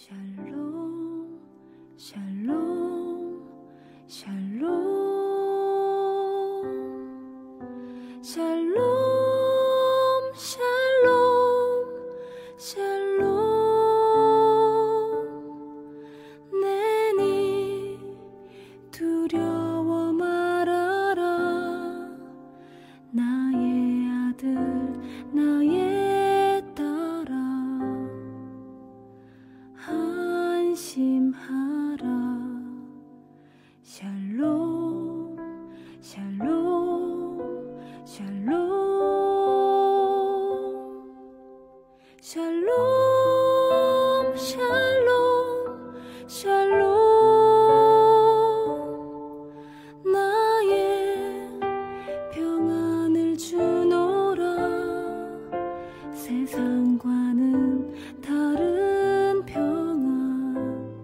샬롬 샬롬 샬롬 샬롬 샬롬 샬롬 내니 두려워 말아라 나의 아들 나의 딸아 안심하라 샬롬 샬롬 샬롬 샬롬 샬롬 샬롬 나의 평안을 주노라 세상과는 다른 평안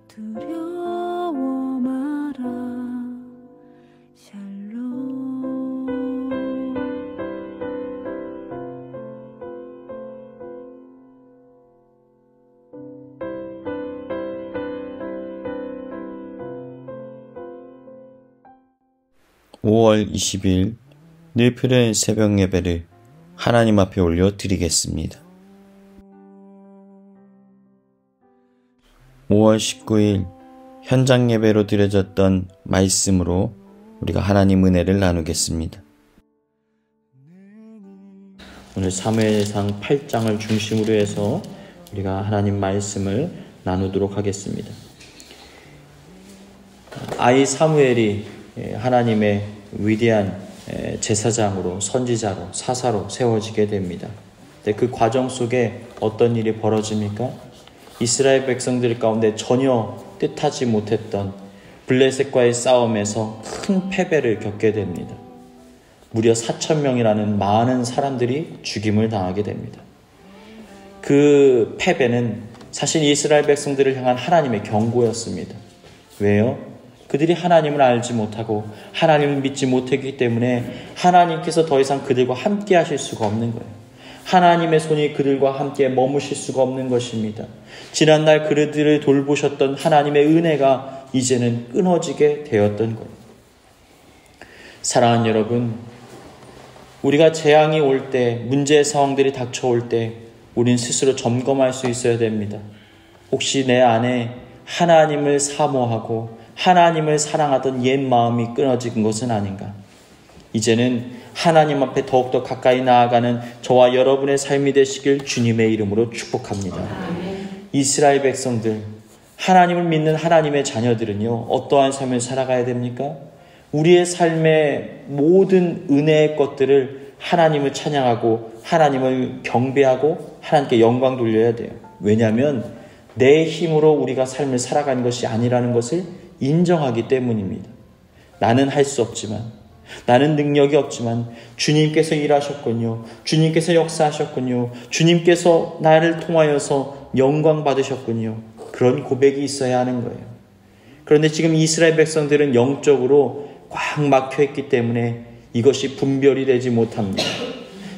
두려워 마라 샬롬 5월 20일 늘필요한 새벽 예배를 하나님 앞에 올려 드리겠습니다. 5월 19일 현장 예배로 드려졌던 말씀으로 우리가 하나님 은혜를 나누겠습니다. 오늘 사무엘상 8장을 중심으로 해서 우리가 하나님 말씀을 나누도록 하겠습니다. 아이 사무엘이 하나님의 위대한 제사장으로 선지자로 사사로 세워지게 됩니다. 그 과정 속에 어떤 일이 벌어집니까? 이스라엘 백성들 가운데 전혀 뜻하지 못했던 블레셋과의 싸움에서 큰 패배를 겪게 됩니다. 무려 4,000명이라는 많은 사람들이 죽임을 당하게 됩니다. 그 패배는 사실 이스라엘 백성들을 향한 하나님의 경고였습니다. 왜요? 그들이 하나님을 알지 못하고 하나님을 믿지 못했기 때문에 하나님께서 더 이상 그들과 함께 하실 수가 없는 거예요. 하나님의 손이 그들과 함께 머무실 수가 없는 것입니다. 지난날 그들을 돌보셨던 하나님의 은혜가 이제는 끊어지게 되었던 거예요. 사랑하는 여러분, 우리가 재앙이 올 때, 문제의 상황들이 닥쳐올 때 우린 스스로 점검할 수 있어야 됩니다. 혹시 내 안에 하나님을 사모하고 하나님을 사랑하던 옛 마음이 끊어진 것은 아닌가? 이제는 하나님 앞에 더욱더 가까이 나아가는 저와 여러분의 삶이 되시길 주님의 이름으로 축복합니다. 이스라엘 백성들, 하나님을 믿는 하나님의 자녀들은요, 어떠한 삶을 살아가야 됩니까? 우리의 삶의 모든 은혜의 것들을 하나님을 찬양하고 하나님을 경배하고 하나님께 영광 돌려야 돼요. 왜냐하면 내 힘으로 우리가 삶을 살아가는 것이 아니라는 것을 인정하기 때문입니다. 나는 할 수 없지만, 나는 능력이 없지만 주님께서 일하셨군요. 주님께서 역사하셨군요. 주님께서 나를 통하여서 영광 받으셨군요. 그런 고백이 있어야 하는 거예요. 그런데 지금 이스라엘 백성들은 영적으로 꽉 막혀있기 때문에 이것이 분별이 되지 못합니다.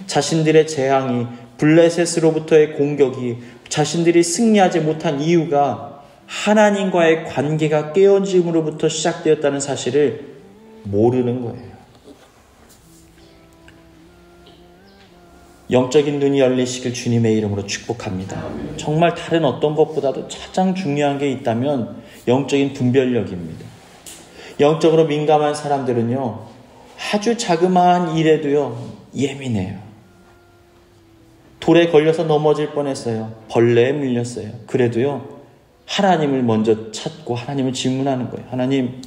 자신들의 재앙이, 블레셋으로부터의 공격이, 자신들이 승리하지 못한 이유가 하나님과의 관계가 깨어짐으로부터 시작되었다는 사실을 모르는 거예요. 영적인 눈이 열리시길 주님의 이름으로 축복합니다. 정말 다른 어떤 것보다도 가장 중요한 게 있다면 영적인 분별력입니다. 영적으로 민감한 사람들은요, 아주 자그마한 일에도요 예민해요. 돌에 걸려서 넘어질 뻔했어요. 벌레에 물렸어요. 그래도요 하나님을 먼저 찾고 하나님을 질문하는 거예요. 하나님,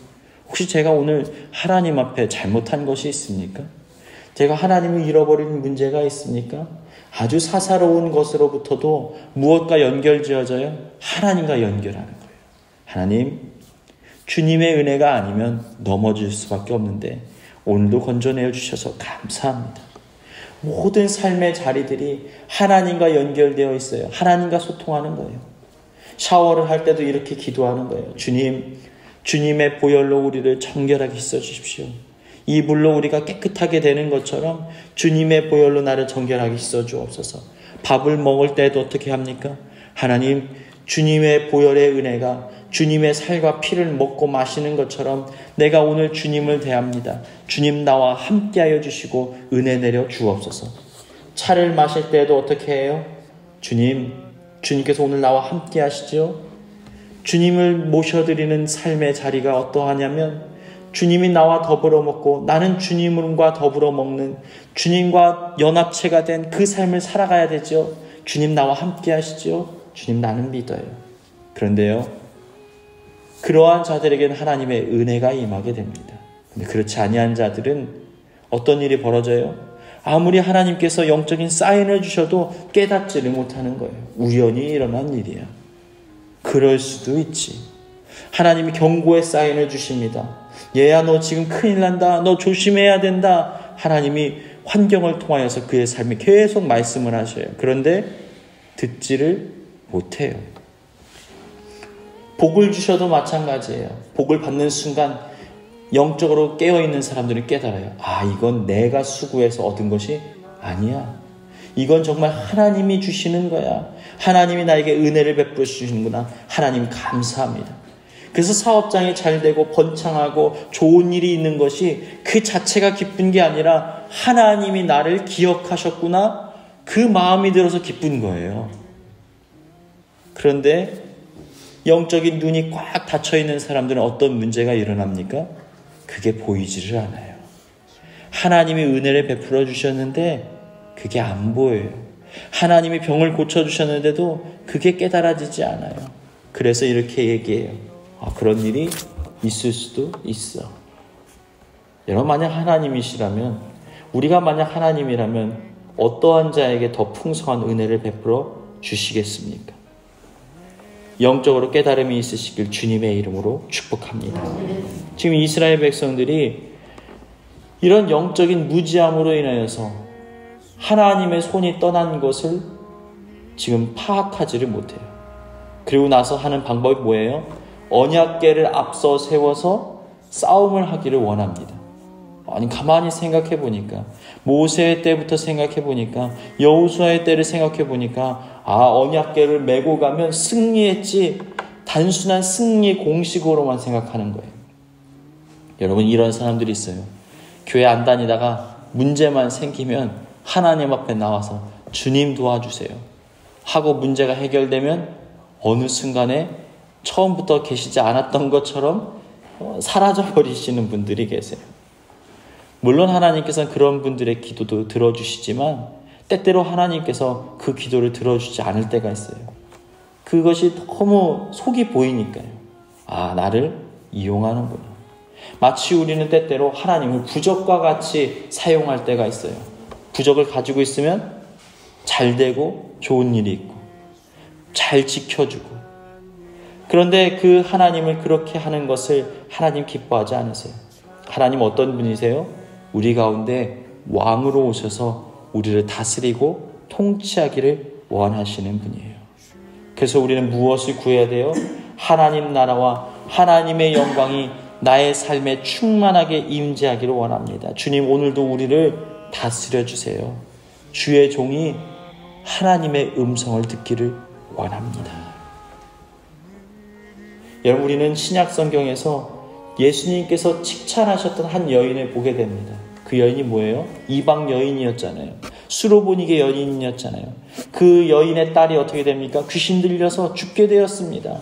혹시 제가 오늘 하나님 앞에 잘못한 것이 있습니까? 제가 하나님을 잃어버린 문제가 있습니까? 아주 사사로운 것으로부터도 무엇과 연결지어져요? 하나님과 연결하는 거예요. 하나님, 주님의 은혜가 아니면 넘어질 수밖에 없는데 오늘도 건져내어 주셔서 감사합니다. 모든 삶의 자리들이 하나님과 연결되어 있어요. 하나님과 소통하는 거예요. 샤워를 할 때도 이렇게 기도하는 거예요. 주님, 주님의 보혈로 우리를 정결하게 씻어주십시오. 이 물로 우리가 깨끗하게 되는 것처럼 주님의 보혈로 나를 정결하게 씻어주옵소서. 밥을 먹을 때도 어떻게 합니까? 하나님, 주님의 보혈의 은혜가 주님의 살과 피를 먹고 마시는 것처럼 내가 오늘 주님을 대합니다. 주님 나와 함께하여 주시고 은혜 내려 주옵소서. 차를 마실 때에도 어떻게 해요? 주님께서 오늘 나와 함께 하시죠? 주님을 모셔드리는 삶의 자리가 어떠하냐면 주님이 나와 더불어 먹고 나는 주님과 더불어 먹는 주님과 연합체가 된 그 삶을 살아가야 되죠. 주님 나와 함께 하시죠? 주님 나는 믿어요. 그런데요, 그러한 자들에게는 하나님의 은혜가 임하게 됩니다. 근데 그렇지 아니한 자들은 어떤 일이 벌어져요? 아무리 하나님께서 영적인 사인을 주셔도 깨닫지를 못하는 거예요. 우연히 일어난 일이야. 그럴 수도 있지. 하나님이 경고의 사인을 주십니다. 얘야, 너 지금 큰일 난다. 너 조심해야 된다. 하나님이 환경을 통하여서 그의 삶에 계속 말씀을 하셔요. 그런데 듣지를 못해요. 복을 주셔도 마찬가지예요. 복을 받는 순간 영적으로 깨어있는 사람들은 깨달아요. 아, 이건 내가 수고해서 얻은 것이 아니야. 이건 정말 하나님이 주시는 거야. 하나님이 나에게 은혜를 베풀어 주시는구나. 하나님 감사합니다. 그래서 사업장이 잘 되고 번창하고 좋은 일이 있는 것이 그 자체가 기쁜 게 아니라 하나님이 나를 기억하셨구나. 그 마음이 들어서 기쁜 거예요. 그런데 영적인 눈이 꽉 닫혀있는 사람들은 어떤 문제가 일어납니까? 그게 보이지를 않아요. 하나님이 은혜를 베풀어 주셨는데 그게 안 보여요. 하나님이 병을 고쳐주셨는데도 그게 깨달아지지 않아요. 그래서 이렇게 얘기해요. 그런 일이 있을 수도 있어. 여러분, 만약 하나님이시라면, 우리가 만약 하나님이라면 어떠한 자에게 더 풍성한 은혜를 베풀어 주시겠습니까? 영적으로 깨달음이 있으시길 주님의 이름으로 축복합니다. 지금 이스라엘 백성들이 이런 영적인 무지함으로 인하여서 하나님의 손이 떠난 것을 지금 파악하지를 못해요. 그리고 나서 하는 방법이 뭐예요? 언약궤를 앞서 세워서 싸움을 하기를 원합니다. 아니, 가만히 생각해 보니까, 모세의 때부터 생각해 보니까, 여호수아의 때를 생각해 보니까, 언약궤를 메고 가면 승리했지, 단순한 승리 공식으로만 생각하는 거예요. 여러분, 이런 사람들이 있어요. 교회 안 다니다가 문제만 생기면 하나님 앞에 나와서 주님 도와주세요 하고 문제가 해결되면 어느 순간에 처음부터 계시지 않았던 것처럼 사라져버리시는 분들이 계세요. 물론 하나님께서는 그런 분들의 기도도 들어주시지만 때때로 하나님께서 그 기도를 들어주지 않을 때가 있어요. 그것이 너무 속이 보이니까요. 나를 이용하는구나. 마치 우리는 때때로 하나님을 부적과 같이 사용할 때가 있어요. 부적을 가지고 있으면 잘 되고 좋은 일이 있고 잘 지켜주고, 그런데 그 하나님을 그렇게 하는 것을 하나님 기뻐하지 않으세요. 하나님 어떤 분이세요? 우리 가운데 왕으로 오셔서 우리를 다스리고 통치하기를 원하시는 분이에요. 그래서 우리는 무엇을 구해야 돼요? 하나님 나라와 하나님의 영광이 나의 삶에 충만하게 임재하기를 원합니다. 주님, 오늘도 우리를 다스려 주세요. 주의 종이 하나님의 음성을 듣기를 원합니다. 여러분, 우리는 신약 성경에서 예수님께서 칭찬하셨던 한 여인을 보게 됩니다. 그 여인이 뭐예요? 이방 여인이었잖아요. 수로보니게 여인이었잖아요. 그 여인의 딸이 어떻게 됩니까? 귀신 들려서 죽게 되었습니다.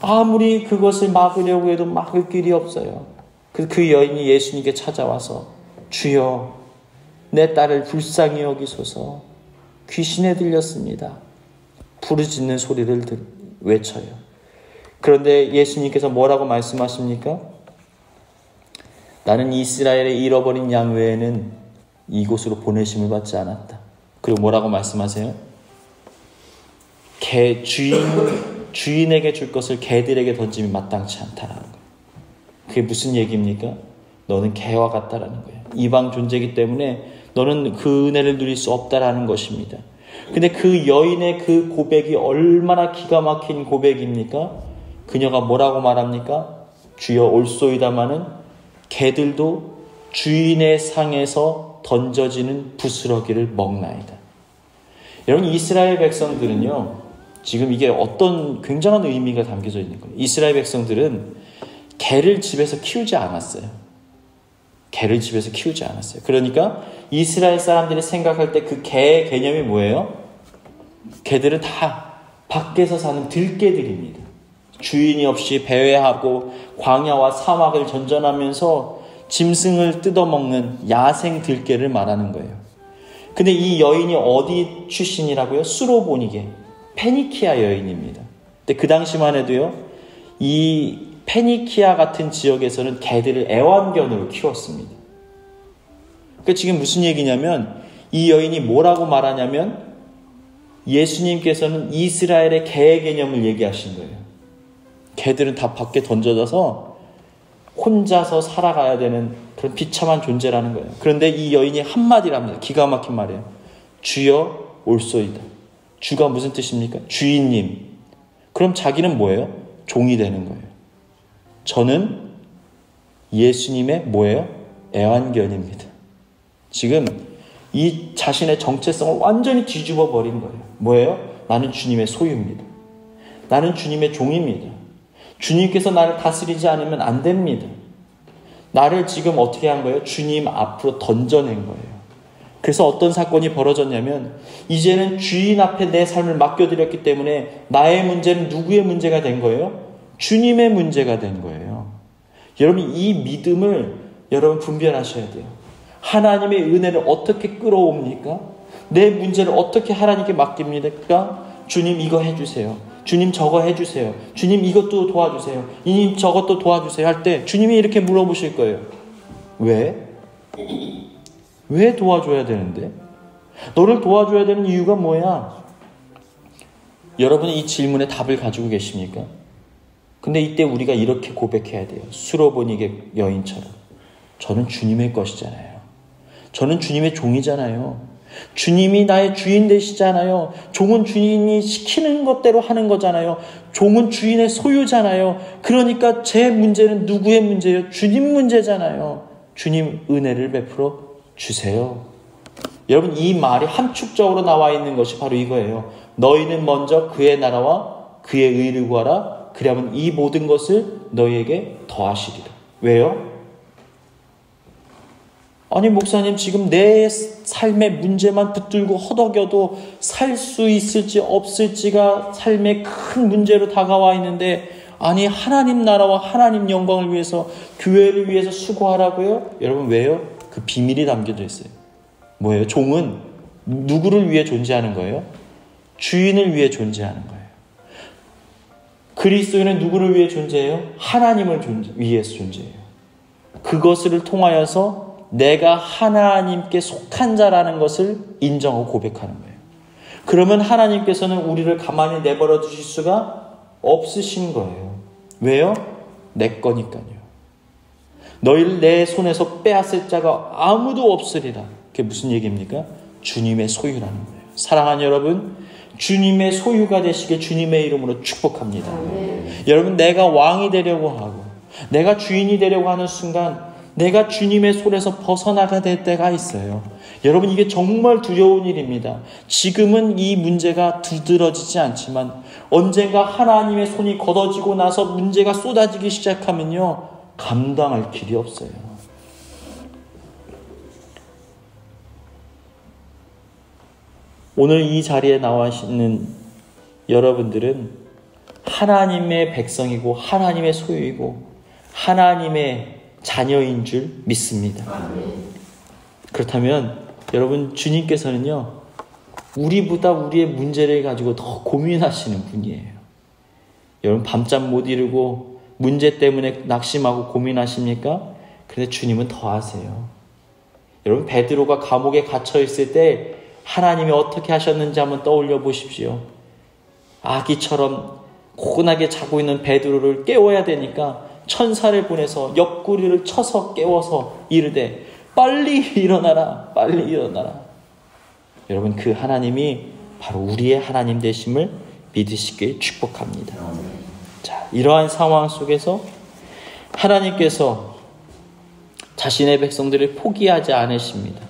아무리 그것을 막으려고 해도 막을 길이 없어요. 그 여인이 예수님께 찾아와서 주여, 내 딸을 불쌍히 여기소서, 귀신에 들렸습니다. 부르짖는 소리를 외쳐요. 그런데 예수님께서 뭐라고 말씀하십니까? 나는 이스라엘의 잃어버린 양 외에는 이곳으로 보내심을 받지 않았다. 그리고 뭐라고 말씀하세요? 주인에게 줄 것을 개들에게 던짐이 마땅치 않다라는 거예요. 그게 무슨 얘기입니까? 너는 개와 같다라는 거예요. 이방 존재이기 때문에 너는 그 은혜를 누릴 수 없다라는 것입니다. 근데 그 여인의 그 고백이 얼마나 기가 막힌 고백입니까? 그녀가 뭐라고 말합니까? 주여 올소이다마는 개들도 주인의 상에서 던져지는 부스러기를 먹나이다. 여러분, 이스라엘 백성들은요, 지금 이게 어떤 굉장한 의미가 담겨져 있는 거예요. 이스라엘 백성들은 개를 집에서 키우지 않았어요. 개를 집에서 키우지 않았어요. 그러니까 이스라엘 사람들이 생각할 때 그 개의 개념이 뭐예요? 개들은 다 밖에서 사는 들개들입니다. 주인이 없이 배회하고 광야와 사막을 전전하면서 짐승을 뜯어먹는 야생 들개를 말하는 거예요. 근데 이 여인이 어디 출신이라고요? 수로보니게, 페니키아 여인입니다. 근데 그 당시만 해도요, 이 페니키아 같은 지역에서는 개들을 애완견으로 키웠습니다. 그러니까 지금 무슨 얘기냐면 이 여인이 뭐라고 말하냐면 예수님께서는 이스라엘의 개의 개념을 얘기하신 거예요. 개들은 다 밖에 던져져서 혼자서 살아가야 되는 그런 비참한 존재라는 거예요. 그런데 이 여인이 한마디를 합니다. 기가 막힌 말이에요. 주여 올소이다. 주가 무슨 뜻입니까? 주인님. 그럼 자기는 뭐예요? 종이 되는 거예요. 저는 예수님의 뭐예요? 애완견입니다. 지금 이 자신의 정체성을 완전히 뒤집어 버린 거예요. 뭐예요? 나는 주님의 소유입니다. 나는 주님의 종입니다. 주님께서 나를 다스리지 않으면 안 됩니다. 나를 지금 어떻게 한 거예요? 주님 앞으로 던져낸 거예요. 그래서 어떤 사건이 벌어졌냐면 이제는 주인 앞에 내 삶을 맡겨드렸기 때문에 나의 문제는 누구의 문제가 된 거예요? 주님의 문제가 된 거예요. 여러분 이 믿음을 여러분 분별하셔야 돼요. 하나님의 은혜를 어떻게 끌어옵니까? 내 문제를 어떻게 하나님께 맡깁니까? 주님 이거 해주세요. 주님 저거 해주세요. 주님 이것도 도와주세요. 주님 저것도 도와주세요 할 때 주님이 이렇게 물어보실 거예요. 왜? 왜 도와줘야 되는데? 너를 도와줘야 되는 이유가 뭐야? 여러분이 이 질문에 답을 가지고 계십니까? 근데 이때 우리가 이렇게 고백해야 돼요. 수로보니게 여인처럼. 저는 주님의 것이잖아요. 저는 주님의 종이잖아요. 주님이 나의 주인 되시잖아요. 종은 주인이 시키는 것대로 하는 거잖아요. 종은 주인의 소유잖아요. 그러니까 제 문제는 누구의 문제예요? 주님 문제잖아요. 주님 은혜를 베풀어 주세요. 여러분 이 말이 함축적으로 나와 있는 것이 바로 이거예요. 너희는 먼저 그의 나라와 그의 의를 구하라. 그러면 이 모든 것을 너희에게 더하시리라. 왜요? 아니 목사님 지금 내 삶의 문제만 붙들고 허덕여도 살 수 있을지 없을지가 삶의 큰 문제로 다가와 있는데 아니 하나님 나라와 하나님 영광을 위해서 교회를 위해서 수고하라고요? 여러분 왜요? 그 비밀이 담겨져 있어요. 뭐예요? 종은 누구를 위해 존재하는 거예요? 주인을 위해 존재하는 거예요. 그리스도인은 누구를 위해 존재해요? 하나님을 위해서 존재해요. 그것을 통하여서 내가 하나님께 속한 자라는 것을 인정하고 고백하는 거예요. 그러면 하나님께서는 우리를 가만히 내버려 두실 수가 없으신 거예요. 왜요? 내 거니까요. 너희를 내 손에서 빼앗을 자가 아무도 없으리라. 그게 무슨 얘기입니까? 주님의 소유라는 거예요. 사랑하는 여러분, 주님의 소유가 되시길 주님의 이름으로 축복합니다. 여러분 내가 왕이 되려고 하고 내가 주인이 되려고 하는 순간 내가 주님의 손에서 벗어나가 될 때가 있어요. 여러분 이게 정말 두려운 일입니다. 지금은 이 문제가 두드러지지 않지만 언젠가 하나님의 손이 걷어지고 나서 문제가 쏟아지기 시작하면요. 감당할 길이 없어요. 오늘 이 자리에 나와 있는 여러분들은 하나님의 백성이고 하나님의 소유이고 하나님의 자녀인 줄 믿습니다. 그렇다면 여러분 주님께서는요. 우리보다 우리의 문제를 가지고 더 고민하시는 분이에요. 여러분 밤잠 못 이루고 문제 때문에 낙심하고 고민하십니까? 그런데 주님은 더 아세요. 여러분 베드로가 감옥에 갇혀 있을 때 하나님이 어떻게 하셨는지 한번 떠올려 보십시오. 아기처럼 고운하게 자고 있는 베드로를 깨워야 되니까 천사를 보내서 옆구리를 쳐서 깨워서 이르되 빨리 일어나라, 빨리 일어나라. 여러분 그 하나님이 바로 우리의 하나님 되심을 믿으시길 축복합니다. 자, 이러한 상황 속에서 하나님께서 자신의 백성들을 포기하지 않으십니다.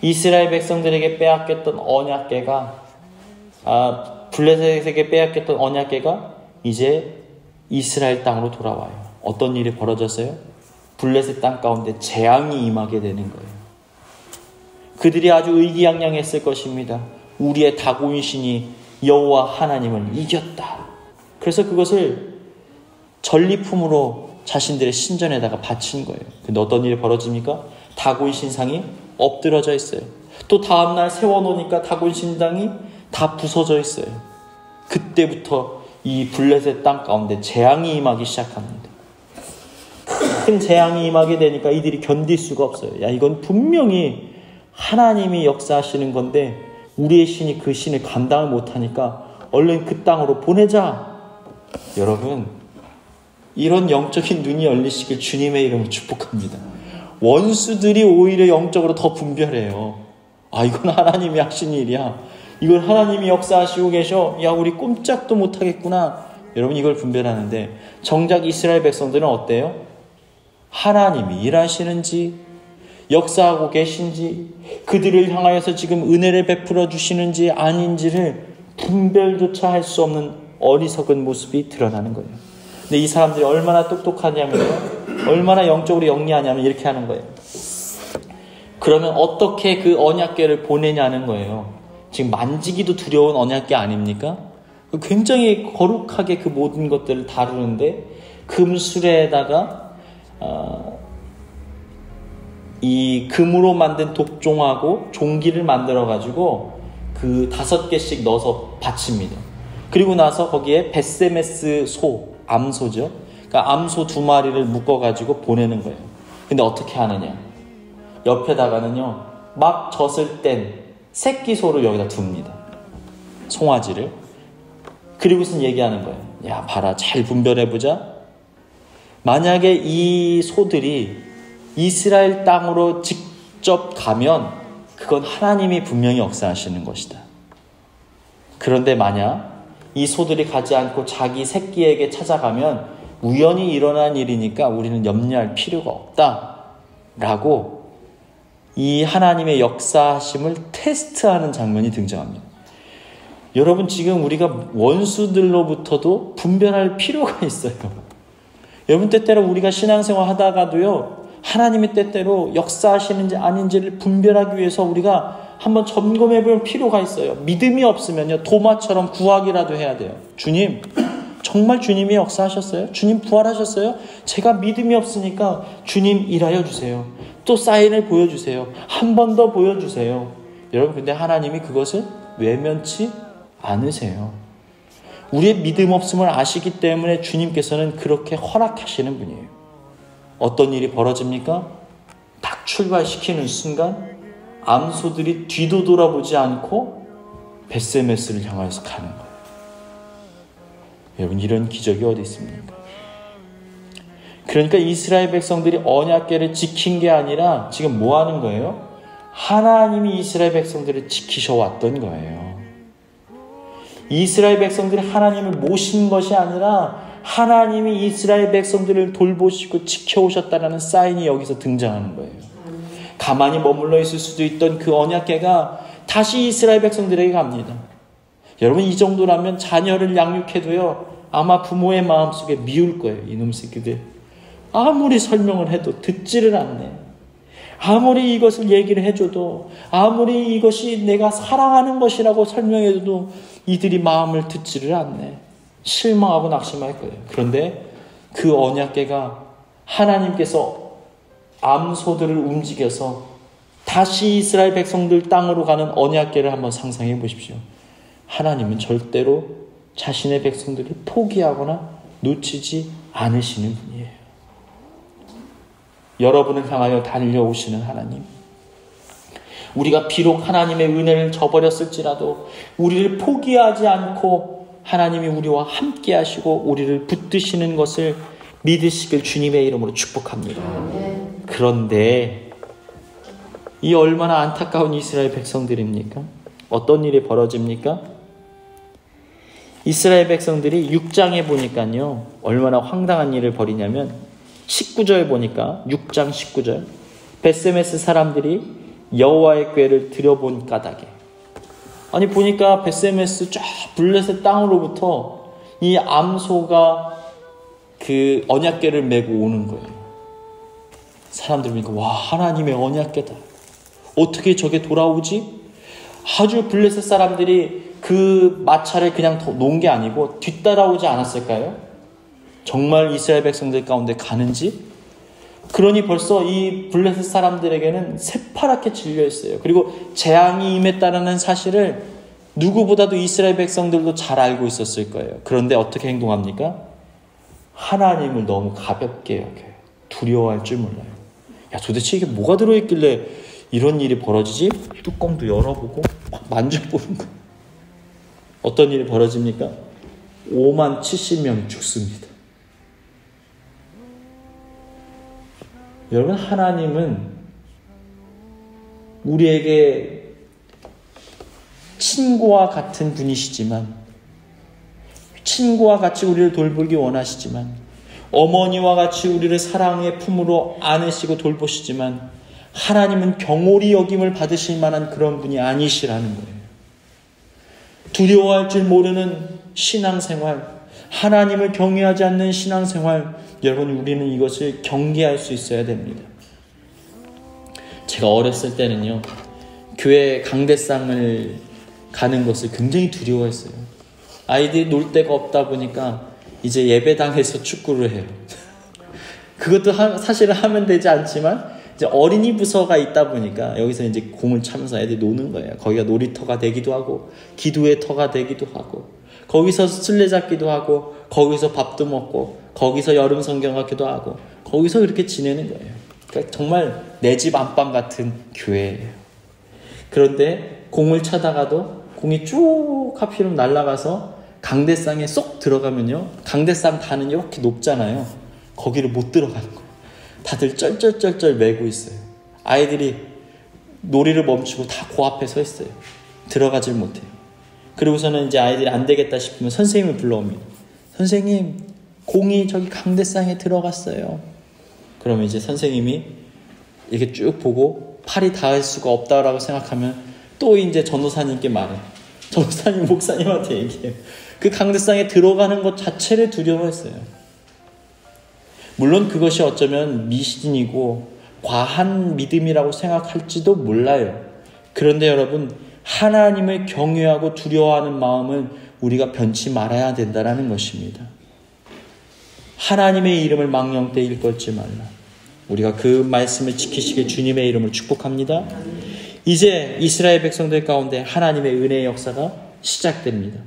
이스라엘 백성들에게 빼앗겼던 언약궤가 블레셋에게 빼앗겼던 언약궤가 이제 이스라엘 땅으로 돌아와요. 어떤 일이 벌어졌어요? 블레셋 땅 가운데 재앙이 임하게 되는 거예요. 그들이 아주 의기양양했을 것입니다. 우리의 다고인 신이 여호와 하나님을 이겼다. 그래서 그것을 전리품으로 자신들의 신전에다가 바친 거예요. 근데 어떤 일이 벌어집니까? 다고인 신상이 엎드러져 있어요. 또 다음날 세워놓으니까 다고인 신상이 다 부서져 있어요. 그때부터 이 블레셋 땅 가운데 재앙이 임하기 시작합니다. 큰 재앙이 임하게 되니까 이들이 견딜 수가 없어요. 야, 이건 분명히 하나님이 역사하시는 건데 우리의 신이 그 신을 감당을 못하니까 얼른 그 땅으로 보내자. 여러분, 이런 영적인 눈이 열리시길 주님의 이름으로 축복합니다. 원수들이 오히려 영적으로 더 분별해요. 아, 이건 하나님이 하신 일이야. 이걸 하나님이 역사하시고 계셔. 야, 우리 꼼짝도 못하겠구나. 여러분, 이걸 분별하는데 정작 이스라엘 백성들은 어때요? 하나님이 일하시는지, 역사하고 계신지, 그들을 향하여서 지금 은혜를 베풀어 주시는지 아닌지를 분별조차 할 수 없는 어리석은 모습이 드러나는 거예요. 근데 이 사람들이 얼마나 똑똑하냐면요, 얼마나 영적으로 영리하냐면 이렇게 하는 거예요. 그러면 어떻게 그 언약궤를 보내냐는 거예요. 지금 만지기도 두려운 언약궤 아닙니까? 굉장히 거룩하게 그 모든 것들을 다루는데 금술에다가 이 금으로 만든 독종하고 종기를 만들어 가지고 그 5개씩 넣어서 바칩니다. 그리고 나서 거기에 베세메스 소, 암소죠. 그러니까 암소 2마리를 묶어 가지고 보내는 거예요. 근데 어떻게 하느냐? 옆에다가는요, 막 젖을 뗀 새끼 소를 여기다 둡니다. 송아지를. 그리고선 얘기하는 거예요. 야, 봐라, 잘 분별해보자. 만약에 이 소들이 이스라엘 땅으로 직접 가면 그건 하나님이 분명히 역사하시는 것이다. 그런데 만약 이 소들이 가지 않고 자기 새끼에게 찾아가면 우연히 일어난 일이니까 우리는 염려할 필요가 없다. 라고 이 하나님의 역사하심을 테스트하는 장면이 등장합니다. 여러분, 지금 우리가 원수들로부터도 분별할 필요가 있어요. 여러분, 때때로 우리가 신앙생활 하다가도요, 하나님의 때때로 역사하시는지 아닌지를 분별하기 위해서 우리가 한번 점검해 볼 필요가 있어요. 믿음이 없으면요, 도마처럼 구하기라도 해야 돼요. 주님, 정말 주님이 역사하셨어요? 주님 부활하셨어요? 제가 믿음이 없으니까 주님 일하여 주세요. 또 사인을 보여주세요. 한 번 더 보여주세요. 여러분, 근데 하나님이 그것을 외면치 않으세요. 우리의 믿음 없음을 아시기 때문에 주님께서는 그렇게 허락하시는 분이에요. 어떤 일이 벌어집니까? 딱 출발시키는 순간 암소들이 뒤도 돌아보지 않고 베세메스를 향해서 가는 거예요. 여러분, 이런 기적이 어디 있습니까? 그러니까 이스라엘 백성들이 언약궤를 지킨 게 아니라 지금 뭐 하는 거예요? 하나님이 이스라엘 백성들을 지키셔왔던 거예요. 이스라엘 백성들이 하나님을 모신 것이 아니라 하나님이 이스라엘 백성들을 돌보시고 지켜오셨다는 사인이 여기서 등장하는 거예요. 가만히 머물러 있을 수도 있던 그 언약궤가 다시 이스라엘 백성들에게 갑니다. 여러분, 이 정도라면 자녀를 양육해도요, 아마 부모의 마음속에 미울 거예요. 이놈 새끼들. 아무리 설명을 해도 듣지를 않네. 아무리 이것을 얘기를 해줘도, 아무리 이것이 내가 사랑하는 것이라고 설명해줘도 이들이 마음을 듣지를 않네. 실망하고 낙심할 거예요. 그런데 그 언약궤가 하나님께서 암소들을 움직여서 다시 이스라엘 백성들 땅으로 가는 언약궤를 한번 상상해 보십시오. 하나님은 절대로 자신의 백성들을 포기하거나 놓치지 않으시는 분이에요. 여러분을 향하여 달려오시는 하나님. 우리가 비록 하나님의 은혜를 저버렸을지라도 우리를 포기하지 않고 하나님이 우리와 함께 하시고 우리를 붙드시는 것을 믿으시길 주님의 이름으로 축복합니다. 그런데 이 얼마나 안타까운 이스라엘 백성들입니까? 어떤 일이 벌어집니까? 이스라엘 백성들이 6장에 보니까요, 얼마나 황당한 일을 벌이냐면 19절 보니까 6장 19절 베세메스 사람들이 여호와의 궤를 들여본 까닭에 아니 보니까 베세메스 쫙 블레셋 땅으로부터 이 암소가 그 언약궤를 메고 오는 거예요. 사람들이 보니까 와, 하나님의 언약궤다. 어떻게 저게 돌아오지? 아주 블레셋 사람들이 그 마차를 그냥 놓은 게 아니고 뒤따라오지 않았을까요? 정말 이스라엘 백성들 가운데 가는지? 그러니 벌써 이 블레셋 사람들에게는 새파랗게 질려 있어요. 그리고 재앙이 임했다는 사실을 누구보다도 이스라엘 백성들도 잘 알고 있었을 거예요. 그런데 어떻게 행동합니까? 하나님을 너무 가볍게 여겨요. 두려워할 줄 몰라요. 야, 도대체 이게 뭐가 들어있길래 이런 일이 벌어지지? 뚜껑도 열어보고 막 만져보는 거예요. 어떤 일이 벌어집니까? 5만 70명이 죽습니다. 여러분, 하나님은 우리에게 친구와 같은 분이시지만, 친구와 같이 우리를 돌보기 원하시지만, 어머니와 같이 우리를 사랑의 품으로 안으시고 돌보시지만, 하나님은 경홀히 여김을 받으실 만한 그런 분이 아니시라는 거예요. 두려워할 줄 모르는 신앙생활, 하나님을 경외하지 않는 신앙생활, 여러분, 우리는 이것을 경계할 수 있어야 됩니다. 제가 어렸을 때는요, 교회 강대상을 가는 것을 굉장히 두려워했어요. 아이들이 놀 데가 없다 보니까 이제 예배당에서 축구를 해요. 그것도 사실은 하면 되지 않지만 이제 어린이 부서가 있다 보니까 여기서 이제 공을 차면서 애들이 노는 거예요. 거기가 놀이터가 되기도 하고 기도의 터가 되기도 하고 거기서 술래잡기도 하고 거기서 밥도 먹고 거기서 여름 성경학교도 하고 거기서 그렇게 지내는 거예요. 그러니까 정말 내 집 안방 같은 교회예요. 그런데 공을 차다가도 공이 쭉 하필이면 날아가서 강대상에 쏙 들어가면요, 강대상 단은 이렇게 높잖아요. 거기를 못 들어가는 거예요. 다들 쩔쩔쩔쩔 매고 있어요. 아이들이 놀이를 멈추고 다 그 앞에 서 있어요. 들어가질 못해요. 그리고서는 이제 아이들이 안 되겠다 싶으면 선생님을 불러옵니다. 선생님, 공이 저기 강대상에 들어갔어요. 그러면 이제 선생님이 이렇게 쭉 보고 팔이 닿을 수가 없다라고 생각하면 또 이제 전도사님께 말해요. 전도사님, 목사님한테 얘기해요. 그 강대상에 들어가는 것 자체를 두려워했어요. 물론 그것이 어쩌면 미신이고 과한 믿음이라고 생각할지도 몰라요. 그런데 여러분, 하나님을 경외하고 두려워하는 마음은 우리가 변치 말아야 된다는 것입니다. 하나님의 이름을 망령되이 일컫지 말라. 우리가 그 말씀을 지키시길 주님의 이름을 축복합니다. 이제 이스라엘 백성들 가운데 하나님의 은혜의 역사가 시작됩니다.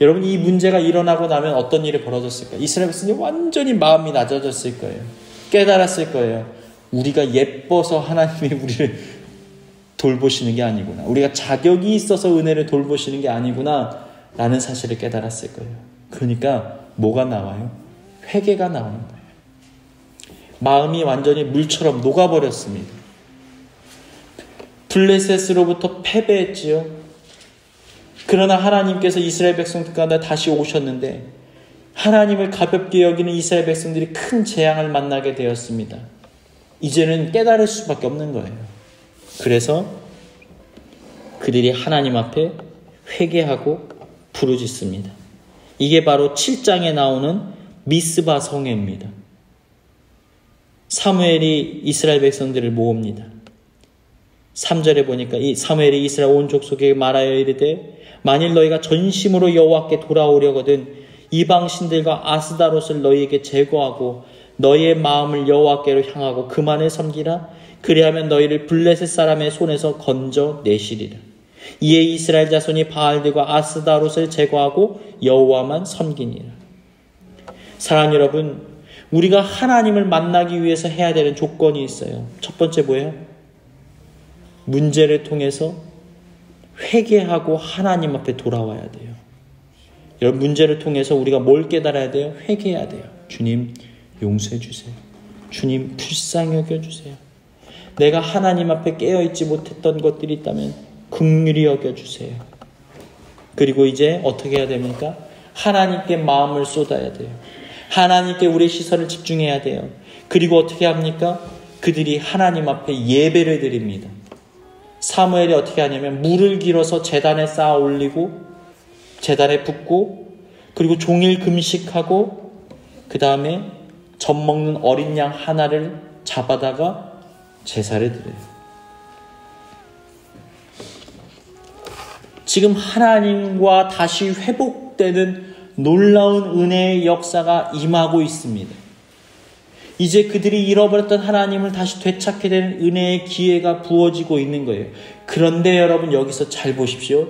여러분, 이 문제가 일어나고 나면 어떤 일이 벌어졌을까? 이스라엘 백성이 완전히 마음이 낮아졌을 거예요. 깨달았을 거예요. 우리가 예뻐서 하나님이 우리를 돌보시는 게 아니구나. 우리가 자격이 있어서 은혜를 돌보시는 게 아니구나 라는 사실을 깨달았을 거예요. 그러니까 뭐가 나와요? 회개가 나오는 거예요. 마음이 완전히 물처럼 녹아버렸습니다. 블레셋으로부터 패배했지요. 그러나 하나님께서 이스라엘 백성들 가운데 다시 오셨는데 하나님을 가볍게 여기는 이스라엘 백성들이 큰 재앙을 만나게 되었습니다. 이제는 깨달을 수밖에 없는 거예요. 그래서 그들이 하나님 앞에 회개하고 부르짖습니다. 이게 바로 7장에 나오는 미스바 성회입니다. 사무엘이 이스라엘 백성들을 모읍니다. 3절에 보니까 이 사무엘이 이스라엘 온 족속에게 말하여 이르되 만일 너희가 전심으로 여호와께 돌아오려거든 이방 신들과 아스다롯을 너희에게 제거하고 너희의 마음을 여호와께로 향하고 그만을 섬기라. 그리하면 너희를 블레셋 사람의 손에서 건져 내시리라. 이에 이스라엘 자손이 바알들과 아스다롯을 제거하고 여호와만 섬기니라. 사랑하는 여러분, 우리가 하나님을 만나기 위해서 해야 되는 조건이 있어요. 첫 번째 뭐예요? 문제를 통해서 회개하고 하나님 앞에 돌아와야 돼요. 여러분, 문제를 통해서 우리가 뭘 깨달아야 돼요? 회개해야 돼요. 주님, 용서해 주세요. 주님, 불쌍히 여겨주세요. 내가 하나님 앞에 깨어있지 못했던 것들이 있다면 긍휼히 여겨주세요. 그리고 이제 어떻게 해야 됩니까? 하나님께 마음을 쏟아야 돼요. 하나님께 우리의 시선을 집중해야 돼요. 그리고 어떻게 합니까? 그들이 하나님 앞에 예배를 드립니다. 사무엘이 어떻게 하냐면 물을 길어서 제단에 쌓아 올리고 제단에 붓고 그리고 종일 금식하고 그 다음에 젖 먹는 어린 양 하나를 잡아다가 제사를 드려요. 지금 하나님과 다시 회복되는 놀라운 은혜의 역사가 임하고 있습니다. 이제 그들이 잃어버렸던 하나님을 다시 되찾게 되는 은혜의 기회가 부어지고 있는 거예요. 그런데 여러분 여기서 잘 보십시오.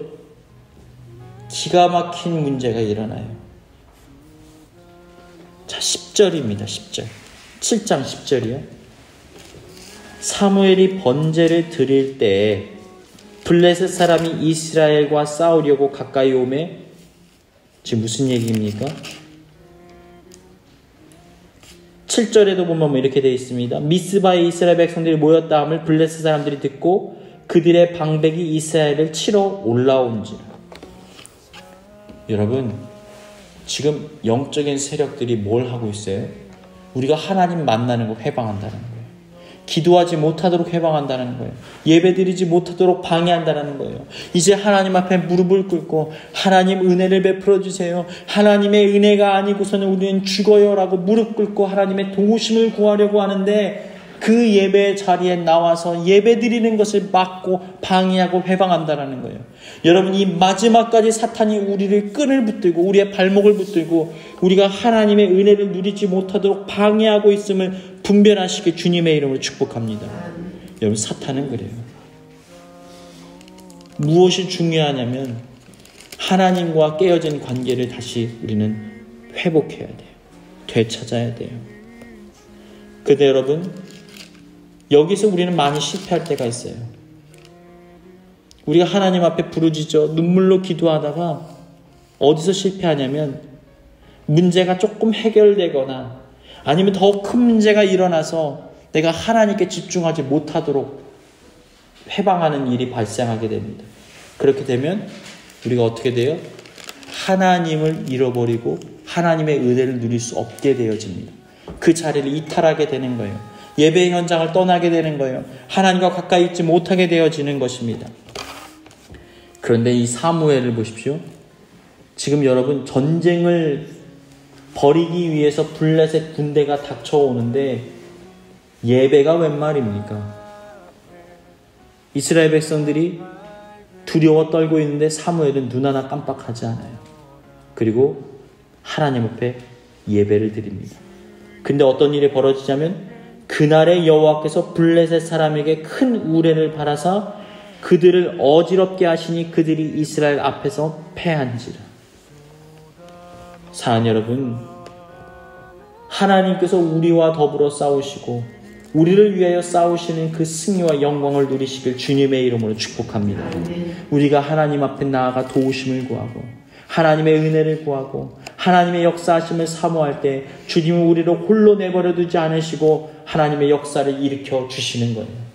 기가 막힌 문제가 일어나요. 자, 10절입니다. 10절. 7장 10절이요. 사무엘이 번제를 드릴 때에 블레셋 사람이 이스라엘과 싸우려고 가까이 오매, 지금 무슨 얘기입니까? 7절에도 보면 이렇게 되어 있습니다. 미스바에 이스라엘 백성들이 모였다 함을 블레셋 사람들이 듣고 그들의 방백이 이스라엘을 치러 올라온지라. 여러분, 지금 영적인 세력들이 뭘 하고 있어요? 우리가 하나님 만나는 거 회방한다는 거예요. 기도하지 못하도록 해방한다는 거예요. 예배드리지 못하도록 방해한다는 거예요. 이제 하나님 앞에 무릎을 꿇고 하나님 은혜를 베풀어 주세요. 하나님의 은혜가 아니고서는 우리는 죽어요 라고 무릎 꿇고 하나님의 도우심을 구하려고 하는데 그 예배 자리에 나와서 예배드리는 것을 막고 방해하고 회방한다는 거예요. 여러분, 이 마지막까지 사탄이 우리를 끈을 붙들고 우리의 발목을 붙들고 우리가 하나님의 은혜를 누리지 못하도록 방해하고 있음을 분별하시길 주님의 이름으로 축복합니다. 여러분, 사탄은 그래요. 무엇이 중요하냐면 하나님과 깨어진 관계를 다시 우리는 회복해야 돼요. 되찾아야 돼요. 근데 여러분, 여기서 우리는 많이 실패할 때가 있어요. 우리가 하나님 앞에 부르짖어 눈물로 기도하다가 어디서 실패하냐면 문제가 조금 해결되거나 아니면 더 큰 문제가 일어나서 내가 하나님께 집중하지 못하도록 회방하는 일이 발생하게 됩니다. 그렇게 되면 우리가 어떻게 돼요? 하나님을 잃어버리고 하나님의 은혜를 누릴 수 없게 되어집니다. 그 자리를 이탈하게 되는 거예요. 예배 현장을 떠나게 되는 거예요. 하나님과 가까이 있지 못하게 되어지는 것입니다. 그런데 이 사무엘을 보십시오. 지금 여러분, 전쟁을 벌이기 위해서 블레셋 군대가 닥쳐오는데 예배가 웬 말입니까? 이스라엘 백성들이 두려워 떨고 있는데 사무엘은 눈 하나 깜빡하지 않아요. 그리고 하나님 앞에 예배를 드립니다. 근데 어떤 일이 벌어지냐면 그날의 여호와께서 블레셋 사람에게 큰 우레를 바라사 그들을 어지럽게 하시니 그들이 이스라엘 앞에서 패한지라. 사랑하는 여러분, 하나님께서 우리와 더불어 싸우시고 우리를 위하여 싸우시는 그 승리와 영광을 누리시길 주님의 이름으로 축복합니다. 우리가 하나님 앞에 나아가 도우심을 구하고 하나님의 은혜를 구하고 하나님의 역사하심을 사모할 때 주님은 우리를 홀로 내버려 두지 않으시고 하나님의 역사를 일으켜 주시는 거예요.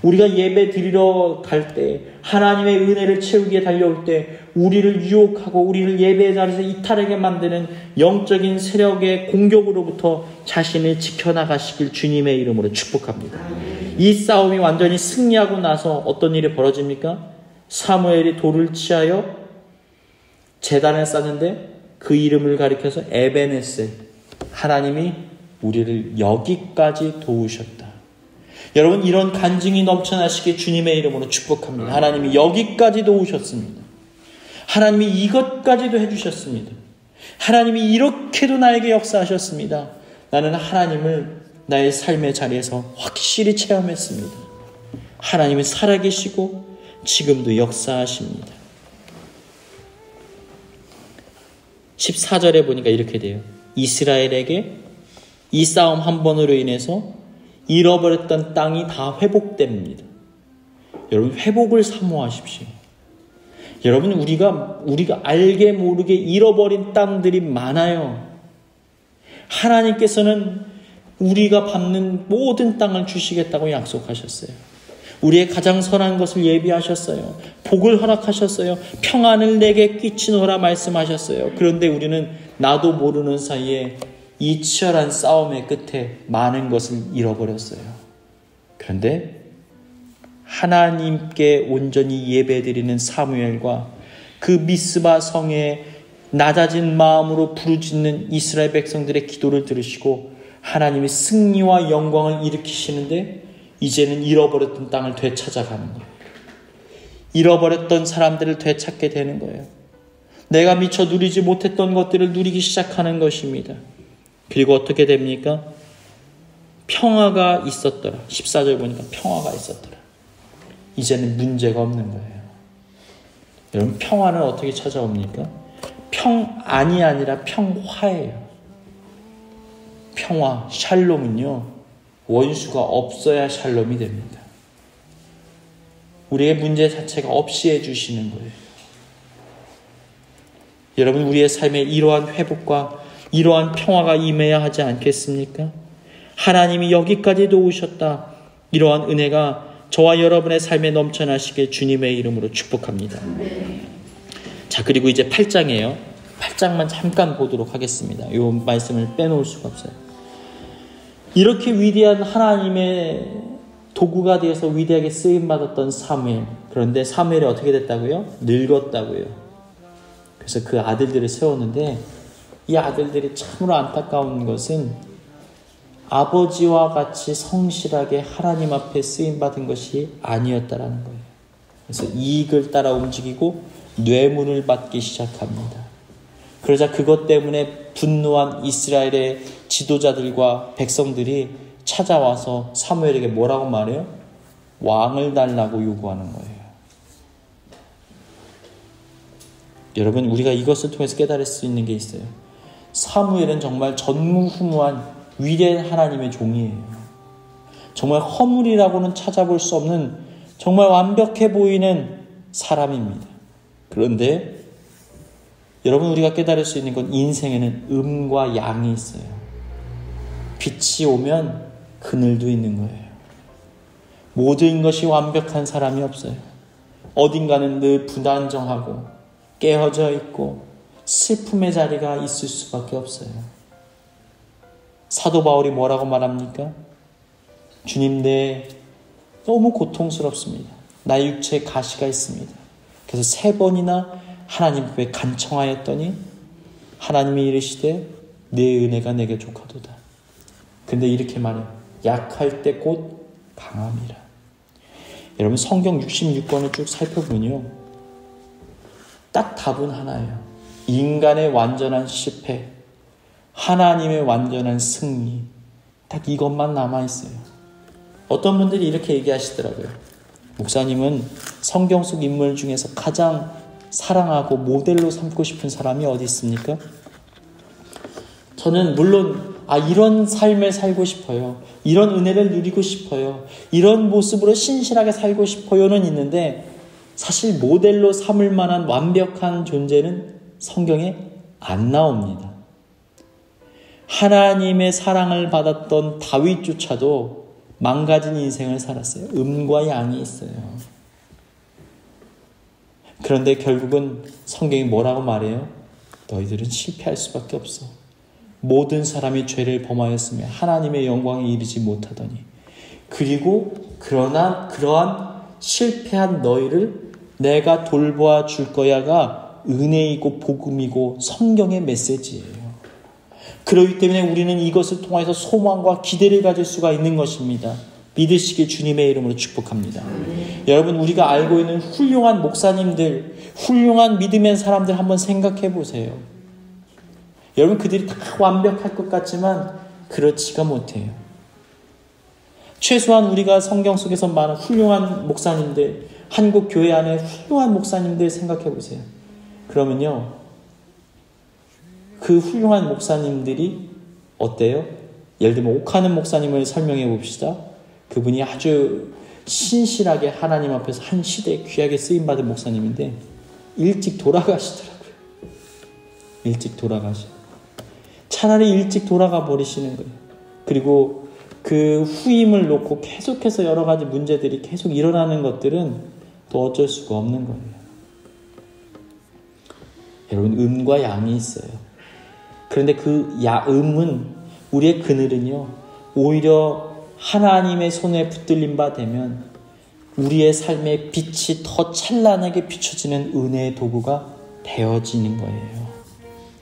우리가 예배 드리러 갈 때 하나님의 은혜를 채우기에 달려올 때 우리를 유혹하고 우리를 예배의 자리에서 이탈하게 만드는 영적인 세력의 공격으로부터 자신을 지켜나가시길 주님의 이름으로 축복합니다. 이 싸움이 완전히 승리하고 나서 어떤 일이 벌어집니까? 사무엘이 돌을 취하여 제단에 쌓는데 그 이름을 가리켜서 에베네셀, 하나님이 우리를 여기까지 도우셨다. 여러분, 이런 간증이 넘쳐나시게 주님의 이름으로 축복합니다. 하나님이 여기까지 도우셨습니다. 하나님이 이것까지도 해주셨습니다. 하나님이 이렇게도 나에게 역사하셨습니다. 나는 하나님을 나의 삶의 자리에서 확실히 체험했습니다. 하나님은 살아계시고 지금도 역사하십니다. 14절에 보니까 이렇게 돼요. 이스라엘에게 이 싸움 한 번으로 인해서 잃어버렸던 땅이 다 회복됩니다. 여러분, 회복을 사모하십시오. 여러분, 우리가 알게 모르게 잃어버린 땅들이 많아요. 하나님께서는 우리가 밟는 모든 땅을 주시겠다고 약속하셨어요. 우리의 가장 선한 것을 예비하셨어요. 복을 허락하셨어요. 평안을 내게 끼치노라 말씀하셨어요. 그런데 우리는 나도 모르는 사이에 이 치열한 싸움의 끝에 많은 것을 잃어버렸어요. 그런데 하나님께 온전히 예배드리는 사무엘과 그 미스바 성에 낮아진 마음으로 부르짖는 이스라엘 백성들의 기도를 들으시고 하나님의 승리와 영광을 일으키시는데 이제는 잃어버렸던 땅을 되찾아가는 거예요. 잃어버렸던 사람들을 되찾게 되는 거예요. 내가 미처 누리지 못했던 것들을 누리기 시작하는 것입니다. 그리고 어떻게 됩니까? 평화가 있었더라. 14절 보니까 평화가 있었더라. 이제는 문제가 없는 거예요. 여러분, 평화는 어떻게 찾아옵니까? 평안이 아니라 평화예요. 평화, 샬롬은요, 원수가 없어야 샬롬이 됩니다. 우리의 문제 자체가 없이 해주시는 거예요. 여러분, 우리의 삶에 이러한 회복과 이러한 평화가 임해야 하지 않겠습니까? 하나님이 여기까지도 오셨다. 이러한 은혜가 저와 여러분의 삶에 넘쳐나시게 주님의 이름으로 축복합니다. 자, 그리고 이제 8장이에요. 8장만 잠깐 보도록 하겠습니다. 이 말씀을 빼놓을 수가 없어요. 이렇게 위대한 하나님의 도구가 되어서 위대하게 쓰임받았던 사무엘. 그런데 사무엘이 어떻게 됐다고요? 늙었다고요. 그래서 그 아들들을 세웠는데 이 아들들이 참으로 안타까운 것은 아버지와 같이 성실하게 하나님 앞에 쓰임받은 것이 아니었다라는 거예요. 그래서 이익을 따라 움직이고 뇌물을 받기 시작합니다. 그러자 그것 때문에 분노한 이스라엘의 지도자들과 백성들이 찾아와서 사무엘에게 뭐라고 말해요? 왕을 달라고 요구하는 거예요. 여러분, 우리가 이것을 통해서 깨달을 수 있는 게 있어요. 사무엘은 정말 전무후무한 위대한 하나님의 종이에요. 정말 허물이라고는 찾아볼 수 없는 정말 완벽해 보이는 사람입니다. 그런데 여러분, 우리가 깨달을 수 있는 건 인생에는 음과 양이 있어요. 빛이 오면 그늘도 있는 거예요. 모든 것이 완벽한 사람이 없어요. 어딘가는 늘 불안정하고 깨어져 있고 슬픔의 자리가 있을 수밖에 없어요. 사도 바울이 뭐라고 말합니까? 주님, 내 너무 고통스럽습니다. 나의 육체에 가시가 있습니다. 그래서 3번이나 하나님 앞에 간청하였더니 하나님이 이르시되 내 은혜가 내게 족하도다. 근데 이렇게 말해요. 약할 때 곧 강함이라. 여러분, 성경 66권을 쭉 살펴보면요, 딱 답은 하나예요. 인간의 완전한 실패, 하나님의 완전한 승리, 딱 이것만 남아있어요. 어떤 분들이 이렇게 얘기하시더라고요. 목사님은 성경 속 인물 중에서 가장 사랑하고 모델로 삼고 싶은 사람이 어디 있습니까? 저는 물론 이런 삶을 살고 싶어요. 이런 은혜를 누리고 싶어요. 이런 모습으로 신실하게 살고 싶어요는 있는데 사실 모델로 삼을 만한 완벽한 존재는 성경에 안 나옵니다. 하나님의 사랑을 받았던 다윗조차도 망가진 인생을 살았어요. 음과 양이 있어요. 그런데 결국은 성경이 뭐라고 말해요? 너희들은 실패할 수밖에 없어. 모든 사람이 죄를 범하였으며 하나님의 영광에 이르지 못하더니, 그리고 그러나 그러한 실패한 너희를 내가 돌보아 줄 거야가 은혜이고 복음이고 성경의 메시지예요. 그렇기 때문에 우리는 이것을 통해서 소망과 기대를 가질 수가 있는 것입니다. 믿으시길 주님의 이름으로 축복합니다. 여러분, 우리가 알고 있는 훌륭한 목사님들, 훌륭한 믿음의 사람들 한번 생각해 보세요. 여러분, 그들이 다 완벽할 것 같지만 그렇지가 못해요. 최소한 우리가 성경 속에서 말한 훌륭한 목사님들, 한국 교회 안에 훌륭한 목사님들 생각해 보세요. 그러면요, 그 훌륭한 목사님들이 어때요? 예를 들면 옥하는 목사님을 설명해 봅시다. 그분이 아주 신실하게 하나님 앞에서 한 시대에 귀하게 쓰임받은 목사님인데 일찍 돌아가시더라고요. 일찍 돌아가셔. 차라리 일찍 돌아가 버리시는 거예요. 그리고 그 후임을 놓고 계속해서 여러 가지 문제들이 계속 일어나는 것들은 또 어쩔 수가 없는 거예요. 여러분, 음과 양이 있어요. 그런데 그 음은, 우리의 그늘은요, 오히려 하나님의 손에 붙들린 바 되면 우리의 삶의 빛이 더 찬란하게 비춰지는 은혜의 도구가 되어지는 거예요.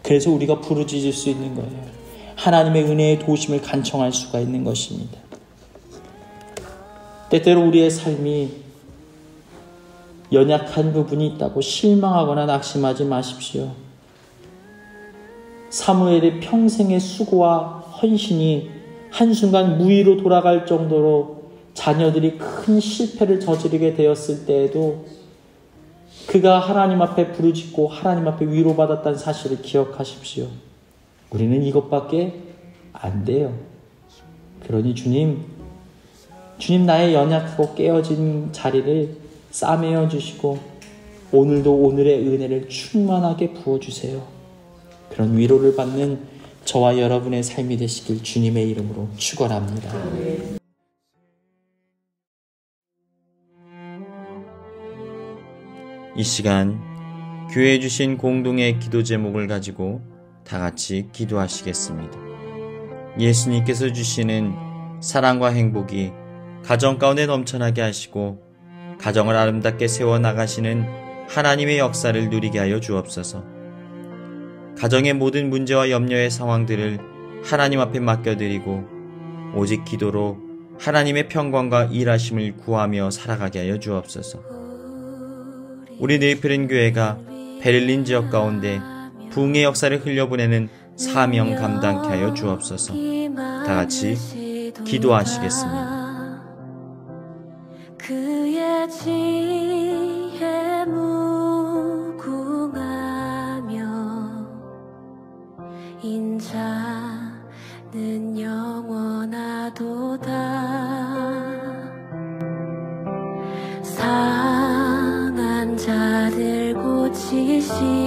그래서 우리가 부르짖을 수 있는 거예요. 하나님의 은혜의 도우심을 간청할 수가 있는 것입니다. 때때로 우리의 삶이 연약한 부분이 있다고 실망하거나 낙심하지 마십시오. 사무엘의 평생의 수고와 헌신이 한순간 무의로 돌아갈 정도로 자녀들이 큰 실패를 저지르게 되었을 때에도 그가 하나님 앞에 부르짖고 하나님 앞에 위로받았다는 사실을 기억하십시오. 우리는 이것밖에 안 돼요. 그러니 주님 나의 연약하고 깨어진 자리를 싸매어 주시고 오늘도 오늘의 은혜를 충만하게 부어주세요. 그런 위로를 받는 저와 여러분의 삶이 되시길 주님의 이름으로 축원합니다. 이 시간 교회에 주신 공동의 기도 제목을 가지고 다 같이 기도하시겠습니다. 예수님께서 주시는 사랑과 행복이 가정 가운데 넘쳐나게 하시고 가정을 아름답게 세워나가시는 하나님의 역사를 누리게 하여 주옵소서. 가정의 모든 문제와 염려의 상황들을 하나님 앞에 맡겨드리고 오직 기도로 하나님의 평강과 일하심을 구하며 살아가게 하여 주옵소서. 우리 네이프린 교회가 베를린 지역 가운데 부흥의 역사를 흘려보내는 사명 감당케 하여 주옵소서. 다 같이 기도하시겠습니다. 그의 지혜 무궁하며 인자는 영원하도다. 상한 자들 고치시